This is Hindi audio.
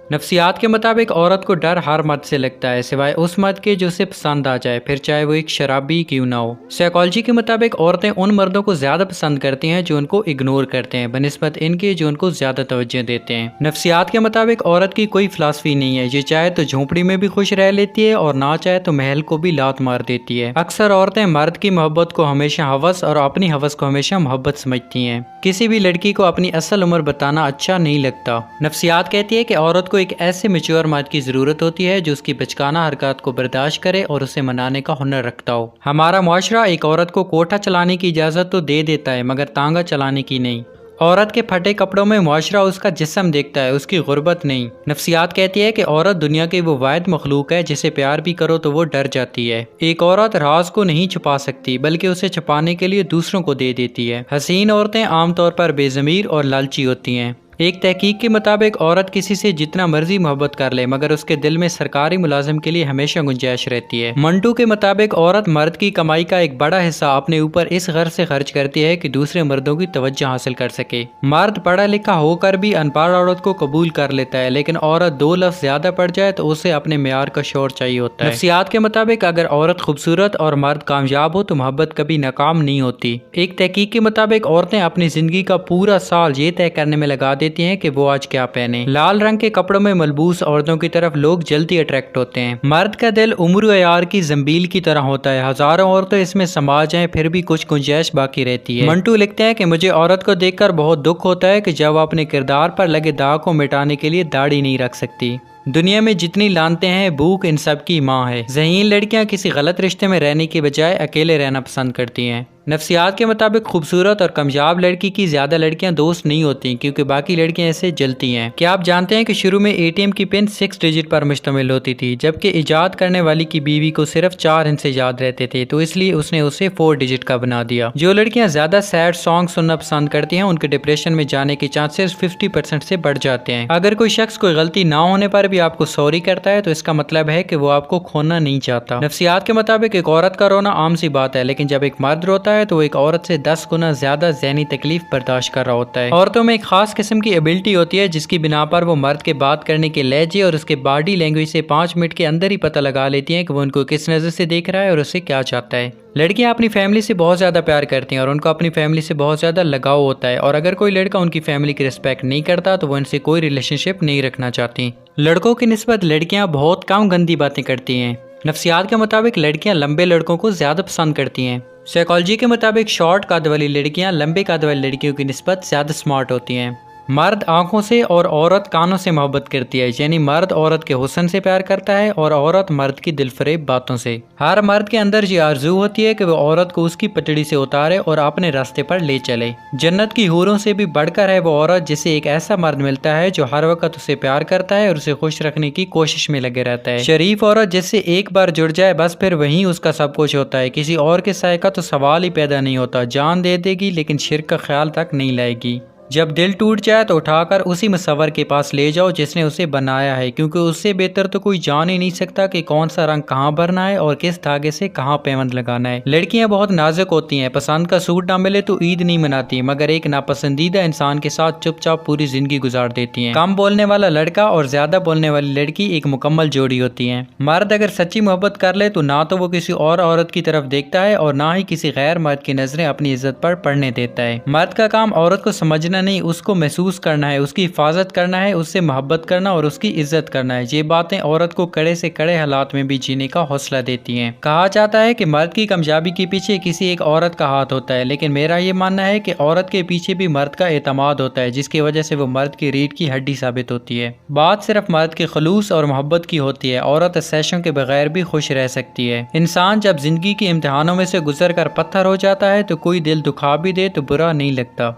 नफ्सियात के मुताबिक औरत को डर हर मर्द से लगता है सिवाय उस मर्द के जो उसे पसंद आ जाए, फिर चाहे वो एक शराबी क्यों ना हो। साइकोलॉजी के मुताबिक औरतें उन मर्दों को ज्यादा पसंद करती हैं जो उनको इग्नोर करते हैं बनिस्बत इनके जो उनको ज्यादा तवज्जो देते हैं। नफ्सियात के मुताबिक औरत की कोई फिलासफी नहीं है, ये चाहे तो झोंपड़ी में भी खुश रह लेती है और ना चाहे तो महल को भी लात मार देती है। अक्सर औरतें मर्द की मोहब्बत को हमेशा हवस और अपनी हवस को हमेशा मोहब्बत समझती हैं। किसी भी लड़की को अपनी असल उम्र बताना अच्छा नहीं लगता। नफ्सियात कहती है कि औरत को एक ऐसे मैच्योर मर्द की जरूरत होती है जो उसकी बचकाना हरकत को बर्दाश्त करे और उसे मनाने का हुनर रखता हो। हमारा मुआशरा एक औरत को कोठा चलाने की इजाजत तो दे देता है मगर तांगा चलाने की नहीं। औरत के फटे कपड़ों में मुआशरा उसका जिस्म देखता है, उसकी गुर्बत नहीं। नफ्सियात कहती है कि औरत दुनिया की वो वाहिद मखलूक है जिसे प्यार भी करो तो वो डर जाती है। एक औरत राज को नहीं छुपा सकती बल्कि उसे छुपाने के लिए दूसरों को दे देती है। हसीन औरतें आमतौर पर बेजमीर और लालची होती हैं। एक तहकीक के मुताबिक औरत किसी से जितना मर्जी मोहब्बत कर ले मगर उसके दिल में सरकारी मुलाजिम के लिए हमेशा गुंजाइश रहती है। मंटू के मुताबिक औरत मर्द की कमाई का एक बड़ा हिस्सा अपने ऊपर इस गर्ज से खर्च करती है कि दूसरे मर्दों की तवज्जो हासिल कर सके। मर्द पढ़ा लिखा होकर भी अनपढ़ औरत को कबूल कर लेता है, लेकिन औरत दो लफ्ज ज्यादा पड़ जाए तो उसे अपने मेयार का शोर चाहिए होता है। नफ्सियात के मुताबिक अगर औरत खूबसूरत और मर्द कामयाब हो तो मोहब्बत कभी नाकाम नहीं होती। एक तहकीक के मुताबिक औरतें अपनी जिंदगी का पूरा साल ये तय करने में लगा देती हैं कि वो आज क्या पहने। लाल रंग के कपड़ों में मलबूस औरतों की तरफ लोग जल्दी अट्रैक्ट होते हैं। मर्द का दिल उम्र यार की जंबील की तरह होता है, हजारों औरतें इसमें समा जाएं फिर भी कुछ गुंजाइश बाकी रहती है। मंटू लिखते हैं कि मुझे औरत को देखकर बहुत दुख होता है कि जब वो अपने किरदार पर लगे दाग को मिटाने के लिए दाढ़ी नहीं रख सकती। दुनिया में जितनी लानते हैं भूख इन सब की माँ है। ज़हीन लड़कियां किसी गलत रिश्ते में रहने की बजाय अकेले रहना पसंद करती हैं। नफ्सियात के मुताबिक खूबसूरत और कामयाब लड़की की ज्यादा लड़कियां दोस्त नहीं होती क्योंकि बाकी लड़कियां ऐसे जलती हैं। क्या आप जानते हैं कि शुरू में एटीएम की पिन 6 डिजिट पर मुश्तमिल होती थी जबकि इजाद करने वाली की बीवी को सिर्फ 4 हिस्से याद रहते थे, तो इसलिए उसने उसे 4 डिजिट का बना दिया। जो लड़कियां ज्यादा सैड सॉन्ग सुनना पसंद करती हैं उनके डिप्रेशन में जाने के चांसेस 50% से बढ़ जाते हैं। अगर कोई शख्स कोई गलती ना होने पर भी आपको सॉरी करता है तो इसका मतलब है कि वो आपको खोना नहीं चाहता। नफ्सियात के मुताबिक एक औरत का रोना आम सी बात है, लेकिन जब एक मर्द रोता है तो एक औरत से 10 गुना ज्यादा ज़हनी तकलीफ बर्दाश्त कर रहा होता है। औरतों में एक खास किस्म की एबिलिटी होती है जिसकी बिना पर वो मर्द के बात करने के लहजे और उसके बॉडी लैंग्वेज से 5 मिनट के अंदर ही पता लगा लेती हैं कि वो उनको किस नज़र से देख रहा है और उससे क्या चाहता है। लड़कियां अपनी फैमिली से बहुत ज़्यादा प्यार करती हैं और उनको अपनी फैमिली से बहुत ज़्यादा लगाव होता है, और अगर कोई लड़का उनकी फैमिली की रिस्पेक्ट नहीं करता तो वो उनसे कोई रिलेशनशिप नहीं रखना चाहती। लड़कों की निस्बत लड़कियां बहुत कम गंदी बातें करती हैं। नफ्सियात के मुताबिक लड़कियां लंबे लड़कों को ज़्यादा पसंद करती हैं। साइकोलॉजी के मुताबिक शॉर्ट कद वाली लड़कियां लंबे कद वाली लड़कियों की निस्बत ज़्यादा स्मार्ट होती हैं। मर्द आंखों से और औरत कानों से मोहब्बत करती है, यानी मर्द औरत के हुस्न से प्यार करता है और औरत मर्द की दिलफरेब बातों से। हर मर्द के अंदर ये आरज़ू होती है कि वो औरत को उसकी पटड़ी से उतारे और अपने रास्ते पर ले चले। जन्नत की हूरों से भी बढ़कर है वो औरत जिसे एक ऐसा मर्द मिलता है जो हर वक्त उसे प्यार करता है और उसे खुश रखने की कोशिश में लगे रहता है। शरीफ औरत जिससे एक बार जुड़ जाए बस फिर वहीं उसका सब कुछ होता है, किसी और के साए का तो सवाल ही पैदा नहीं होता। जान दे देगी लेकिन शिर्क का ख्याल तक नहीं लाएगी। जब दिल टूट जाए तो उठाकर उसी मुसव्वर के पास ले जाओ जिसने उसे बनाया है, क्योंकि उससे बेहतर तो कोई जान ही नहीं सकता कि कौन सा रंग कहाँ भरना है और किस धागे से कहाँ पेवंद लगाना है। लड़कियां बहुत नाजुक होती हैं, पसंद का सूट ना मिले तो ईद नहीं मनाती, मगर एक नापसंदीदा इंसान के साथ चुपचाप पूरी जिंदगी गुजार देती हैं। कम बोलने वाला लड़का और ज्यादा बोलने वाली लड़की एक मुकम्मल जोड़ी होती है। मर्द अगर सच्ची मोहब्बत कर ले तो ना तो वो किसी और औरत की तरफ देखता है और ना ही किसी गैर मर्द की नजरें अपनी इज्जत पर पड़ने देता है। मर्द का काम औरत को समझना नहीं, उसको महसूस करना है, उसकी हिफाजत करना है, उससे मोहब्बत करना और उसकी इज्जत करना है। ये बातें औरत को कड़े से कड़े हालात में भी जीने का हौसला देती हैं। कहा जाता है कि मर्द की कामयाबी के पीछे किसी एक औरत का हाथ होता है, लेकिन मेरा ये मानना है कि औरत के पीछे भी मर्द का एतमाद होता है, जिसकी वजह से वो मर्द की रीढ़ की हड्डी साबित होती है। बात सिर्फ मर्द के खलूस और मोहब्बत की होती है, औरत सेशों के बगैर भी खुश रह सकती है। इंसान जब जिंदगी के इम्तिहानों में से गुजर कर पत्थर हो जाता है तो कोई दिल दुखा भी दे तो बुरा नहीं लगता।